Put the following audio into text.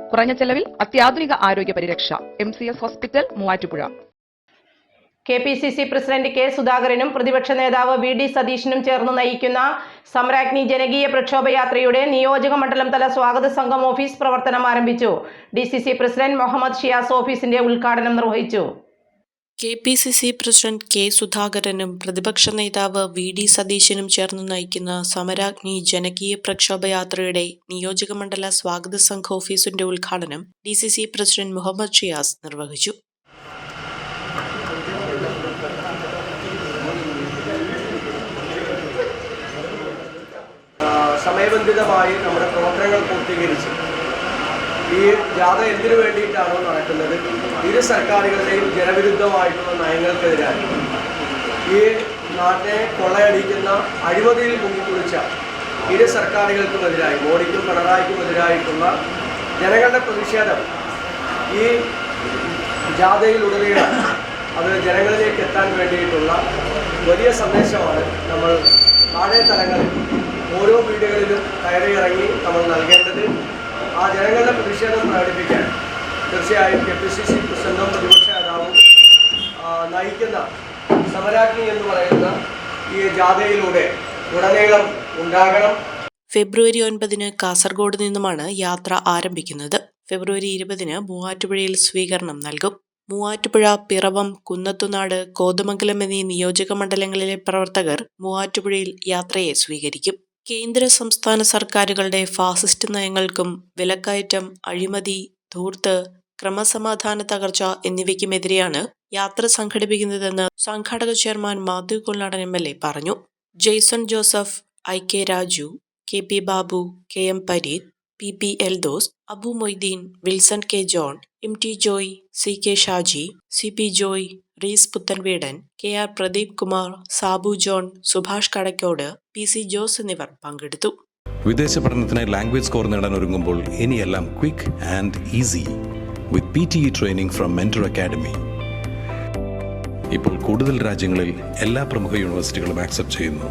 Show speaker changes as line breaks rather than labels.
കുറഞ്ഞ ചെലവിൽ അത്യാധുനിക ആരോഗ്യ പരിരക്ഷ. MCS hospital, Muvattupuzha.
KPCC president K. സുധാകരനും പ്രതിപക്ഷ നേതാവ് VD സതീശനും ചേർന്ന് നയിക്കുന്ന സമരാഗ്നി ജനകീയ പ്രക്ഷോഭയാത്രയുടെ നിയോജക മണ്ഡലം തല സ്വാഗത സംഘം ഓഫീസ് പ്രവർത്തനം ആരംഭിച്ചു. DCC പ്രസിഡന്റ് മുഹമ്മദ് ഷിയാസ് ഓഫീസിന്റെ ഉദ്ഘാടനം നിർവഹിച്ചു.
KPCC president K. സുധാകരനും പ്രതിപക്ഷ നേതാവ് VD സതീശനും ചേർന്ന് നയിക്കുന്ന സമരാഗ്നി ജനകീയ പ്രക്ഷോഭയാത്രയുടെ നിയോജക മണ്ഡല സ്വാഗത സംഘ ഓഫീസിന്റെ ഉദ്ഘാടനം DCC പ്രസിഡന്റ് മുഹമ്മദ് ഷിയാസ് നിർവഹിച്ചു.
സമയബന്ധിതമായി നമ്മുടെ പ്രവർത്തനങ്ങൾ പൂർത്തീകരിച്ച് ഈ ജാഥ എന്തിനു വേണ്ടിയിട്ടാണോ നടക്കുന്നത്, ഇരു സർക്കാരുകളുടെയും ജനവിരുദ്ധമായിട്ടുള്ള നയങ്ങൾക്കെതിരായി, ഈ നാട്ടിനെ കൊള്ളയടിക്കുന്ന അഴിമതിയിൽ മുങ്ങിക്കുളിച്ച ഇരു സർക്കാരുകൾക്കുമെതിരായി, മോഡിക്കും പിണറായിക്കും എതിരായിട്ടുള്ള ജനങ്ങളുടെ പ്രതിഷേധം ഈ ജാഥയിലുടനീളം അത് ജനങ്ങളിലേക്ക് എത്താൻ വേണ്ടിയിട്ടുള്ള വലിയ സന്ദേശമാണ് നമ്മൾ താഴെ തലങ്ങളിൽ ഓരോ വീടുകളിലും കയറിയിറങ്ങി നമ്മൾ നൽകേണ്ടത്. ആ ജനങ്ങളുടെ പ്രതിഷേധം പ്രകടിപ്പിക്കാൻ തീർച്ചയായും KPCC പ്രസിഡന്റും പ്രതിപക്ഷ നേതാവും നയിക്കുന്ന സമരാഗ്നി എന്ന് പറയുന്ന ഈ ജാഥയിലൂടെ ഉടനീളം ഉണ്ടാകണം.
ഫെബ്രുവരി 9 കാസർഗോഡ് നിന്നുമാണ് യാത്ര ആരംഭിക്കുന്നത്. ഫെബ്രുവരി 20 മൂവാറ്റുപുഴയിൽ സ്വീകരണം നൽകും. മൂവാറ്റുപുഴ, പിറവം, കുന്നത്തുനാട്, കോതമംഗലം എന്നീ നിയോജക മണ്ഡലങ്ങളിലെ പ്രവർത്തകർ മൂവാറ്റുപുഴയിൽ യാത്രയെ സ്വീകരിക്കും. കേന്ദ്ര സംസ്ഥാന സർക്കാരുകളുടെ ഫാസിസ്റ്റ് നയങ്ങൾക്കും വിലക്കയറ്റം, അഴിമതി, ധൂർത്ത്, ക്രമസമാധാന തകർച്ച എന്നിവയ്ക്കുമെതിരെയാണ് യാത്ര സംഘടിപ്പിക്കുന്നതെന്ന് സംഘാടക ചെയർമാൻ മാത്യു കൊള്ളാടൻ MLA പറഞ്ഞു. Jason Joseph, IK Raju, KP Babu, KM Pareeth, PP Eldhose, Abu Moideen, Wilson K John, MT Joy, CK Shaji, CP Joy, Reece Puthenveedan, KR Pradeep Kumar, Sabu John, Subhash Kadakkode, PC Jose എന്നിവർ പങ്കെടുത്തു.
വിദേശ പഠനത്തിനായി ലാംഗ്വേജ് സ്കോർ നേടാൻ ഒരുങ്ങുമ്പോൾ ഇനിയെല്ലാം quick and easy with PTE training from mentor academy. ഇപ്പോൾ കൂടുതൽ രാജ്യങ്ങളിൽ എല്ലാ പ്രമുഖ യൂണിവേഴ്സിറ്റികളും ആക്സെപ്റ്റ് ചെയ്യുന്നു.